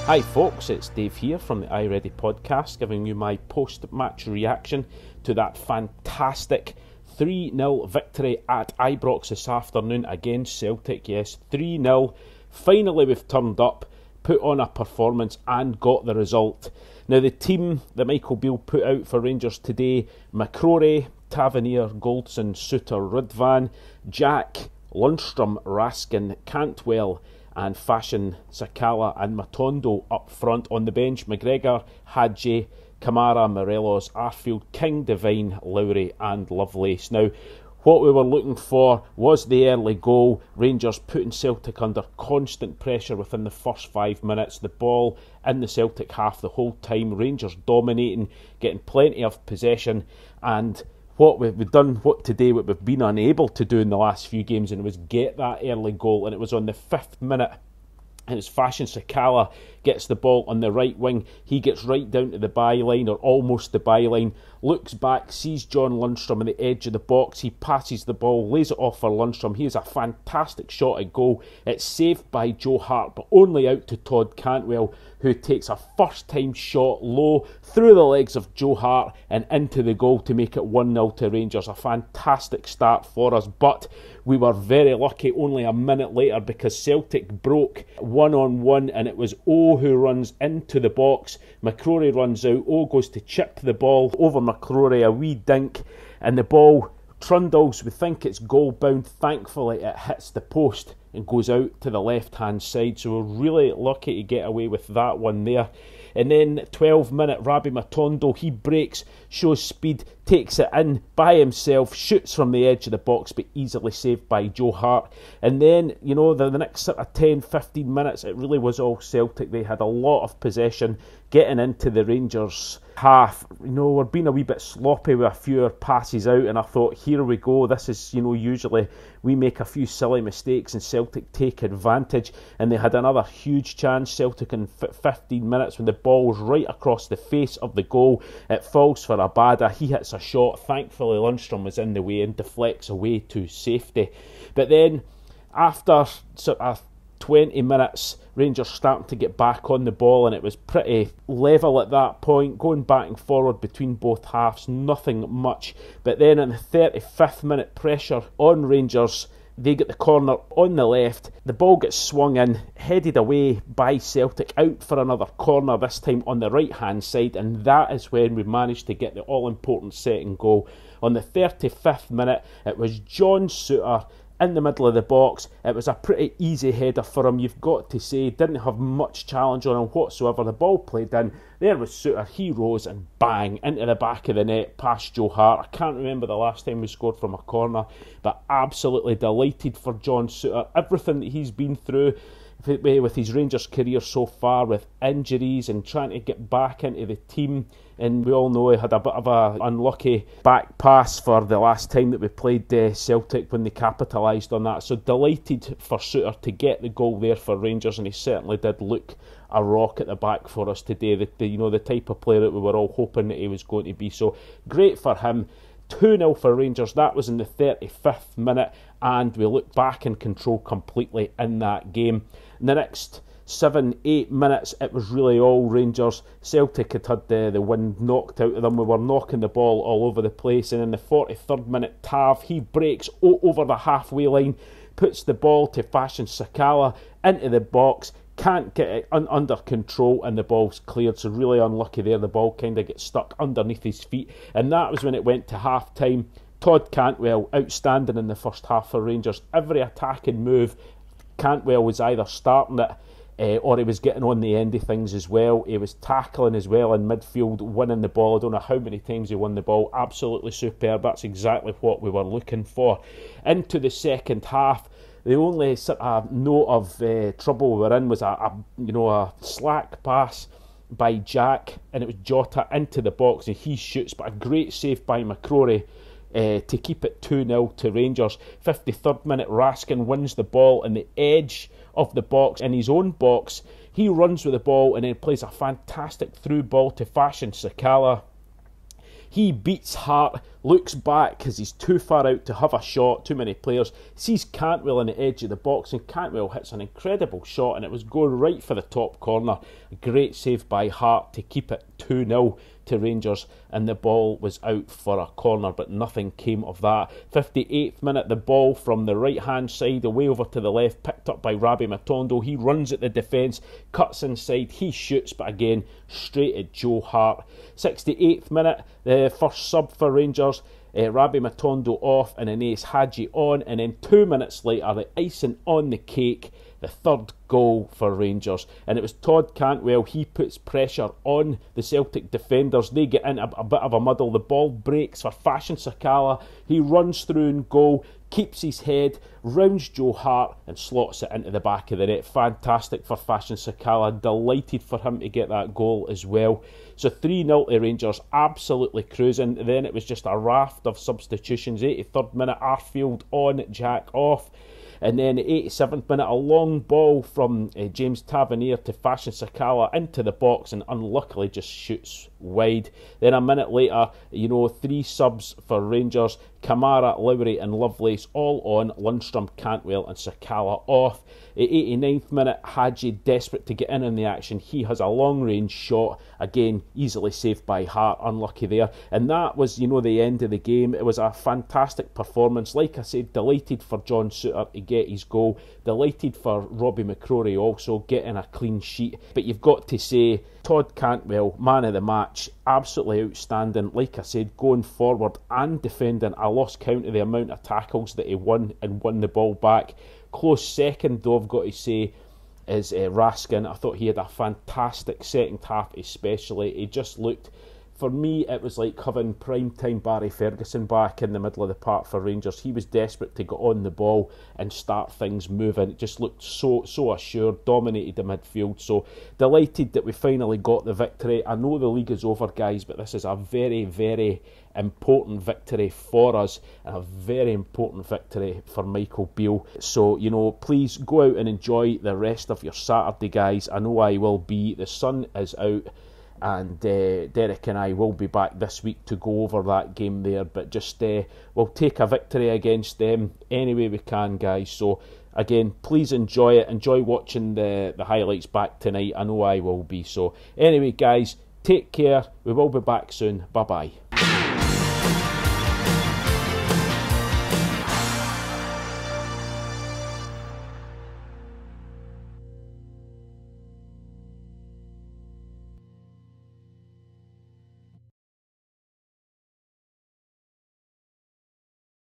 Hi folks, it's Dave here from the iReady podcast, giving you my post-match reaction to that fantastic 3-0 victory at Ibrox this afternoon against Celtic. Yes, 3-0. Finally we've turned up, put on a performance and got the result. Now the team that Michael Beale put out for Rangers today: McCrory, Tavernier, Goldson, Suter, Rudvan, Jack, Lundstrom, Raskin, Cantwell and Fashion, Sakala and Matondo up front. On the bench, McGregor, Hadji, Kamara, Morelos, Arfield, King, Devine, Lowry and Lovelace. Now, what we were looking for was the early goal. Rangers putting Celtic under constant pressure within the first 5 minutes. The ball in the Celtic half the whole time. Rangers dominating, getting plenty of possession, and what we've done what we've been unable to do in the last few games, and it was get that early goal. And it was on the 5th minute, and it's Fashion Sakala gets the ball on the right wing. He gets right down to the byline, or almost the byline, looks back, sees John Lundstrom on the edge of the box. He passes the ball, lays it off for Lundstrom. He has a fantastic shot at goal. It's saved by Joe Hart, but only out to Todd Cantwell, who takes a first-time shot low through the legs of Joe Hart and into the goal to make it 1-0 to Rangers. A fantastic start for us, but we were very lucky only a minute later, because Celtic broke one-on-one, and it was O who runs into the box. McCrory runs out. O goes to chip the ball over McCrory, a wee dink, and the ball trundles. We think it's goal bound. Thankfully it hits the post and goes out to the left hand side, so we're really lucky to get away with that one there. And then 12 minute, Rabbi Matondo, he breaks, shows speed, takes it in by himself, shoots from the edge of the box, but easily saved by Joe Hart. And then, you know, the next sort of 10-15 minutes, it really was all Celtic. They had a lot of possession getting into the Rangers half. You know, we're being a wee bit sloppy with a few passes out, and I thought, here we go. This is, you know, usually we make a few silly mistakes and Celtic take advantage, and they had another huge chance, Celtic, in 15 minutes when the ball was right across the face of the goal. It falls for Abada. He hits a shot. Thankfully Lundstrom was in the way and deflects away to safety. But then after sort of 20 minutes, Rangers starting to get back on the ball, and it was pretty level at that point, going back and forward between both halves, nothing much. But then in the 35th minute, pressure on Rangers. They get the corner on the left, the ball gets swung in, headed away by Celtic, out for another corner, this time on the right hand side, and that is when we managed to get the all-important second goal. On the 35th minute, it was John Suter in the middle of the box. It was a pretty easy header for him, you've got to say. Didn't have much challenge on him whatsoever. The ball played in. There was Suter. He rose and bang into the back of the net past Joe Hart. I can't remember the last time we scored from a corner, but absolutely delighted for John Suter. Everything that he's been through with his Rangers career so far, with injuries and trying to get back into the team, and we all know he had a bit of an unlucky back pass for the last time that we played Celtic when they capitalised on that. So delighted for Suter to get the goal there for Rangers, and he certainly did look a rock at the back for us today. The type of player that we were all hoping that he was going to be. So great for him. 2-0 for Rangers. That was in the 35th minute, and we look back in control completely in that game. In the next 7-8 minutes, it was really all Rangers. Celtic had the wind knocked out of them. We were knocking the ball all over the place, and in the 43rd minute, Tav, he breaks over the halfway line, puts the ball to Fashion Sakala into the box, can't get it under control, and the ball's cleared. So really unlucky there. The ball kind of gets stuck underneath his feet, and that was when it went to half time. Todd Cantwell, outstanding in the first half for Rangers. Every attacking move, Cantwell was either starting it or he was getting on the end of things as well. He was tackling as well in midfield, winning the ball. I don't know how many times he won the ball. Absolutely superb. That's exactly what we were looking for. Into the second half, the only sort of note of trouble we were in was a slack pass by Jack, and it was Jota into the box, and he shoots, but a great save by McCrory to keep it 2-0 to Rangers. 53rd minute, Raskin wins the ball in the edge of the box, in his own box. He runs with the ball and then plays a fantastic through ball to Fashion Sakala. He beats Hart, looks back because he's too far out to have a shot, too many players, sees Cantwell on the edge of the box, and Cantwell hits an incredible shot, and it was going right for the top corner. A great save by Hart to keep it 2-0 to Rangers, and the ball was out for a corner, but nothing came of that. 58th minute, the ball from the right hand side away over to the left, picked up by Rabbi Matondo. He runs at the defence, cuts inside, he shoots, but again straight at Joe Hart. 68th minute, the first sub for Rangers, Rabbi Matondo off and Anes Hadji on, and then 2 minutes later, the icing on the cake, the third goal for Rangers, and it was Todd Cantwell. He puts pressure on the Celtic defenders. They get in a bit of a muddle. The ball breaks for Fashion Sakala. He runs through and goal, keeps his head, rounds Joe Hart and slots it into the back of the net. Fantastic for Fashion Sakala. Delighted for him to get that goal as well. So 3-0 to Rangers, absolutely cruising. Then it was just a raft of substitutions. 83rd minute, Arfield on, Jack off. And then 87th minute, a long ball from James Tavernier to Fashion Sakala into the box, and unluckily just shoots wide. Then a minute later, 3 subs for Rangers. Kamara, Lowry and Lovelace all on. Lundstrom, Cantwell and Sakala off. At 89th minute, Hadji desperate to get in on the action. He has a long range shot, again easily saved by Hart, unlucky there. And that was the end of the game. It was a fantastic performance. Like I said, delighted for John Souttar to get his goal, delighted for Robbie McCrory also getting a clean sheet. But you've got to say, Todd Cantwell, man of the match, absolutely outstanding. Like I said, going forward and defending, I lost count of the amount of tackles that he won and won the ball back. Close second though, I've got to say, is Raskin. I thought he had a fantastic second half especially. He just looked, for me, it was like having prime-time Barry Ferguson back in the middle of the park for Rangers. He was desperate to get on the ball and start things moving. It just looked so assured, dominated the midfield. So delighted that we finally got the victory. I know the league is over, guys, but this is a very, very important victory for us, and a very important victory for Michael Beale. So, please go out and enjoy the rest of your Saturday, guys. I know I will be. The sun is out, and Derek and I will be back this week to go over that game there, but just we'll take a victory against them any way we can, guys. So again, please enjoy it, enjoy watching the highlights back tonight. I know I will be. So anyway, guys, take care, we will be back soon. Bye bye.